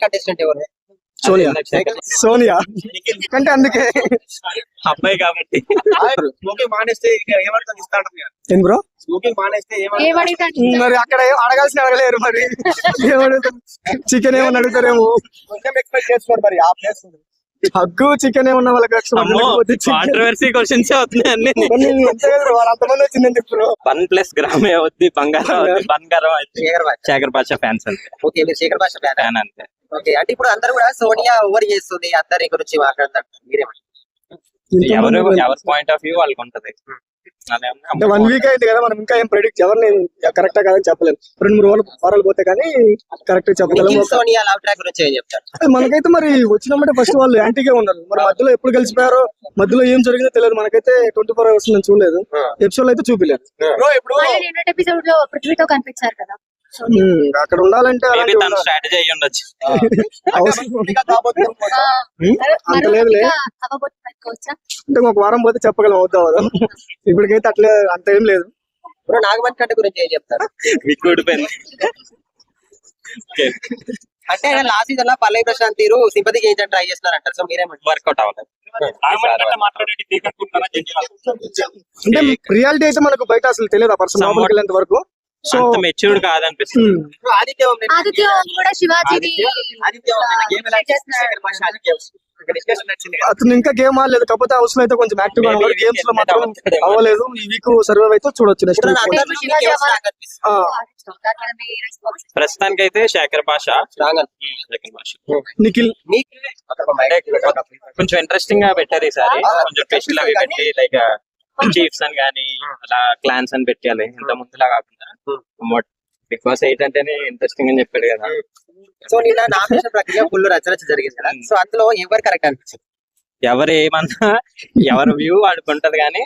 Contestant ఎవరు? సోనియా సోనియా అంటే అందుకే అబ్బాయి కాబట్టి స్మోకింగ్ మానేస్తే ఏమడుతుంది ఇస్తాడు ఏం బ్రో స్మోకింగ్ మానేస్తే మరి అక్కడ అడగాల్సిన అడగలేరు మరి ఏమడుగుతారు చికెన్ ఏమని అడుగుతారేమో కొంచెం ఎక్స్పెక్ట్ చేసుకోండి మరి ఆ ప్లేస్ హగ్గు చికెన్ ఏమన్నా వాళ్ళకి కాంట్రవర్సీ క్వశ్చన్స్ అవుతున్నాయి అన్ని. వాళ్ళు అంతమంది వచ్చిందని చెప్పారు 1+ గ్రామ్ అవుద్ది బంగారం అవుద్ది బంగారం అవుద్ది. శేఖర్ భాష ఫ్యాన్స్ అంతే. ఓకే మీరు శేఖర్ భాష ఫ్యాన్ ఫ్యాన్ అంతే. ఓకే అంటే ఇప్పుడు అందరూ కూడా సోనియా ఓవర్ చేస్తుంది అందరి గురించి మాట్లాడతారు మీరేమంటారు? ఎవరి పాయింట్ ఆఫ్ వ్యూ వాళ్ళకి ఉంటది. అంటే 1 వీక్ అయింది కదా మనం ఇంకా ఏం ప్రెడిక్ట్ ఎవరిని కరెక్టా కాదని చెప్పలేము. 2-3 వారాలు పోతే కానీ కరెక్ట్ చెప్పగలము. నిఖిల్ సోనియా లవ్ ట్రాక్ గురించి ఏం చెప్తారు? మనకైతే మరి వచ్చినప్పుడే ఫస్ట్ వాళ్ళు యాంటీగా ఉన్నారు. మరి మధ్యలో ఎప్పుడు కలిసిపోయారో మధ్యలో ఏం జరిగిందో తెలియదు. మనకైతే 24 hours నేను చూడలేదు, ఎపిసోడ్ అయితే చూపిలేదు. ఎపిసోడ్ లో పృథ్వీతో కనిపించారు కదా, అక్కడ ఉండాలంటే అలాంటి తన స్ట్రాటజీ అయ్యి ఉండొచ్చు. అంత లేదులే, అంటే ఒక వారం పోతే చెప్పగలం అవుతా. ఇప్పటికైతే అట్లే అంత ఏం లేదు. ఇప్పుడు నాగమణి కంటే గురించి ఏం చెప్తారు? విక్కుడిపోయింది అంటే లాస్ట్ సీజన్ లో పల్లవి ప్రశాంత్ తీరు సింపతి చేయించడం ట్రై చేస్తున్నారు అంటారు. సో మీరేమంటారు? వర్కౌట్ అవ్వలేదు. అంటే రియాలిటీ అయితే మనకు బయట అసలు తెలియదు ఆ పర్సన్ లోపలికి వెళ్ళేంత వరకు. సో మెచ్యూర్డ్ కాదనిపిస్తుంది. ఆదిత్య ఆదిత్య కూడా శివాజీని అతను ఇంకా గేమ్ ఆడలేదు, కాకపోతే హౌస్ లో అయితే కొంచెం యాక్టివ్ గా ఉన్నాడు. గేమ్స్ లో మాత్రం అవ్వలేదు. ఈ వీక్ సర్వైవ్ అయితే చూడొచ్చు. నెక్స్ట్ ప్రస్తుతానికి అయితే శేఖర్ భాష నిఖిల్ కొంచెం ఇంట్రెస్టింగ్ గా పెట్టారు ఈసారి. కొంచెం టెస్ట్లు అవి పెట్టి లైక్ చీఫ్స్ అని గానీ అలా క్లాన్స్ అని పెట్టాలి. ఇంత ముందులా కాకుండా బిగ్ బాస్ 8 అంటేనే ఇంట్రెస్టింగ్ అని చెప్పాడు కదా. సో నిన్న నామినేషన్ ప్రక్రియ ఫుల్ రచరచ జరిగింది కదా. సో అందులో ఎవరు కరెక్ట్ అనిపించింది? ఎవరు ఏమన్నా ఎవరి వ్యూ ఆడుకుంటది కానీ